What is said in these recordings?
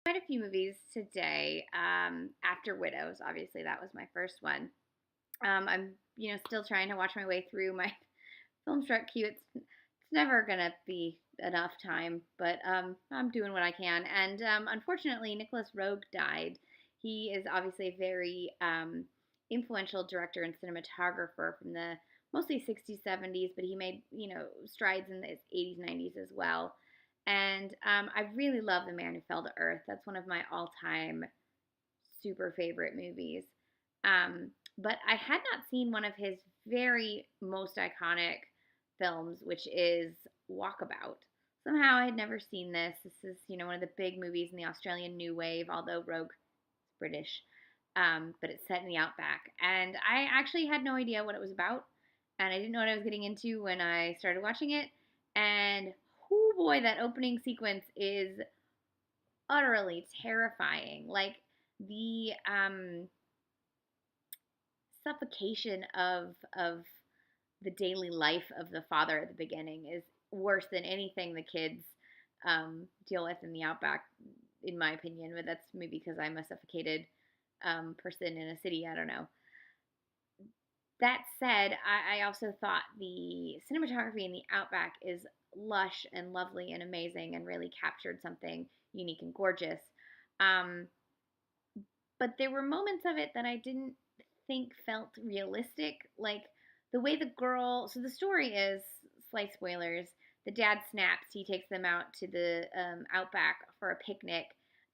Quite a few movies today. After Widows, obviously that was my first one. I'm still trying to watch my way through my film struck queue. It's never gonna be enough time, but I'm doing what I can. And unfortunately, Nicolas Roeg died. He is obviously a very influential director and cinematographer from the mostly 60s, 70s, but he made strides in the 80s, 90s as well. And I really love The Man Who Fell to Earth. That's one of my all-time super favorite movies. But I had not seen one of his very most iconic films, which is Walkabout. Somehow I had never seen this. This is, one of the big movies in the Australian New Wave, although Rogue is British, but it's set in the outback. And I actually had no idea what it was about, and I didn't know what I was getting into when I started watching it. And oh boy, that opening sequence is utterly terrifying. Like the suffocation of the daily life of the father at the beginning is worse than anything the kids deal with in the outback, in my opinion. But that's maybe because I'm a suffocated person in a city. I don't know. That said, I also thought the cinematography in the outback is lush and lovely and amazing and really captured something unique and gorgeous. Um, but there were moments of it that I didn't think felt realistic. Like the way the girl, so the story is, slight spoilers, the dad snaps. He takes them out to the outback for a picnic,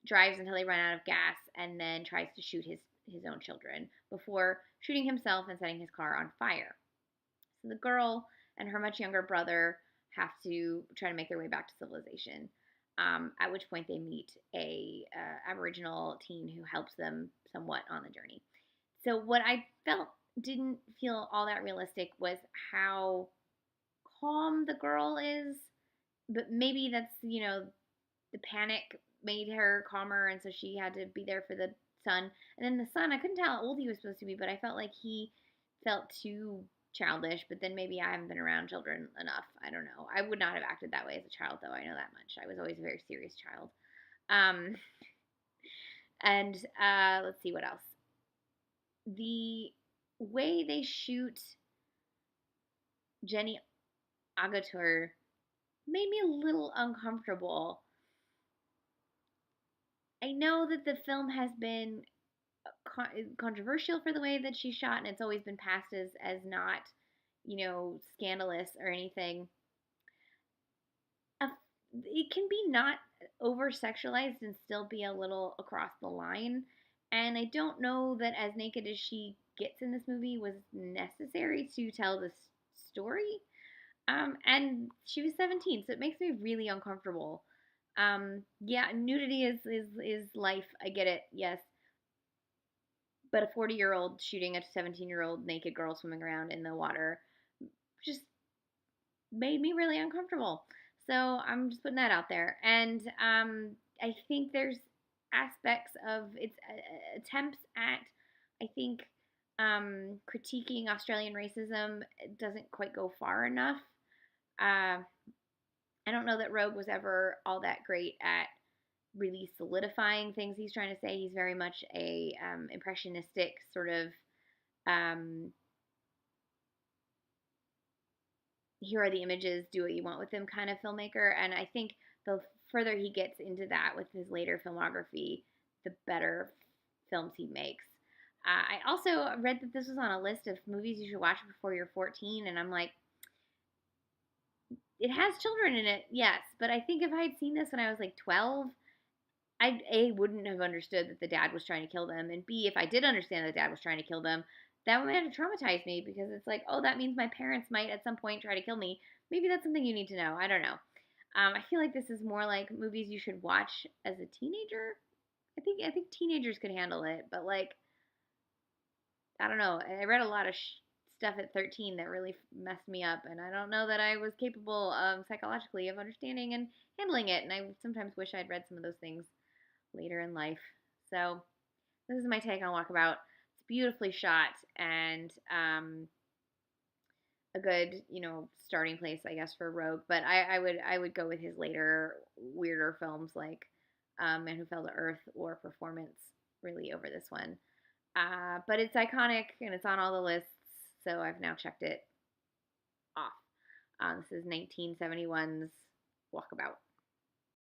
drives until they run out of gas, and then tries to shoot his own children before shooting himself and setting his car on fire. So the girl and her much younger brother have to try to make their way back to civilization. At which point they meet a Aboriginal teen who helps them somewhat on the journey. So what I felt didn't feel all that realistic was how calm the girl is, but maybe that's the panic made her calmer, and so she had to be there for the son. And then the son, I couldn't tell how old he was supposed to be, but I felt like he felt too childish. But then maybe I haven't been around children enough. I don't know. I would not have acted that way as a child, though. I know that much. I was always a very serious child. Um, and let's see what else. The way they shoot Jenny Agutter made me a little uncomfortable. I know that the film has been controversial for the way that she's shot, and it's always been passed as not, scandalous or anything. It can be not over sexualized and still be a little across the line. And I don't know that as naked as she gets in this movie was necessary to tell this story. And she was 17, so it makes me really uncomfortable. Yeah, nudity is life. I get it. Yes, but a 40-year-old shooting a 17-year-old naked girl swimming around in the water just made me really uncomfortable. So I'm just putting that out there. And I think there's aspects of its attempts at, I think, critiquing Australian racism doesn't quite go far enough. Uh, I don't know that Rogue was ever all that great at really solidifying things he's trying to say. He's very much a impressionistic sort of um, here are the images, do what you want with them kind of filmmaker. And I think the further he gets into that with his later filmography, the better films he makes. I also read that this was on a list of movies you should watch before you're 14, and I'm like, it has children in it, yes, but I think if I had seen this when I was like 12, I A wouldn't have understood that the dad was trying to kill them, and B, if I did understand that the dad was trying to kill them, that would have traumatized me because it's like, oh, that means my parents might at some point try to kill me. Maybe that's something you need to know. I don't know. I feel like this is more like movies you should watch as a teenager. I think teenagers could handle it, but like I don't know. I read a lot of stuff at 13 that really messed me up, and I don't know that I was capable psychologically of understanding and handling it. And I sometimes wish I'd read some of those things later in life. So this is my take on Walkabout. It's beautifully shot and a good, starting place, I guess, for Rogue. But I would go with his later weirder films like Man Who Fell to Earth or performance really over this one. But it's iconic and it's on all the lists, so I've now checked it off. This is 1971's Walkabout.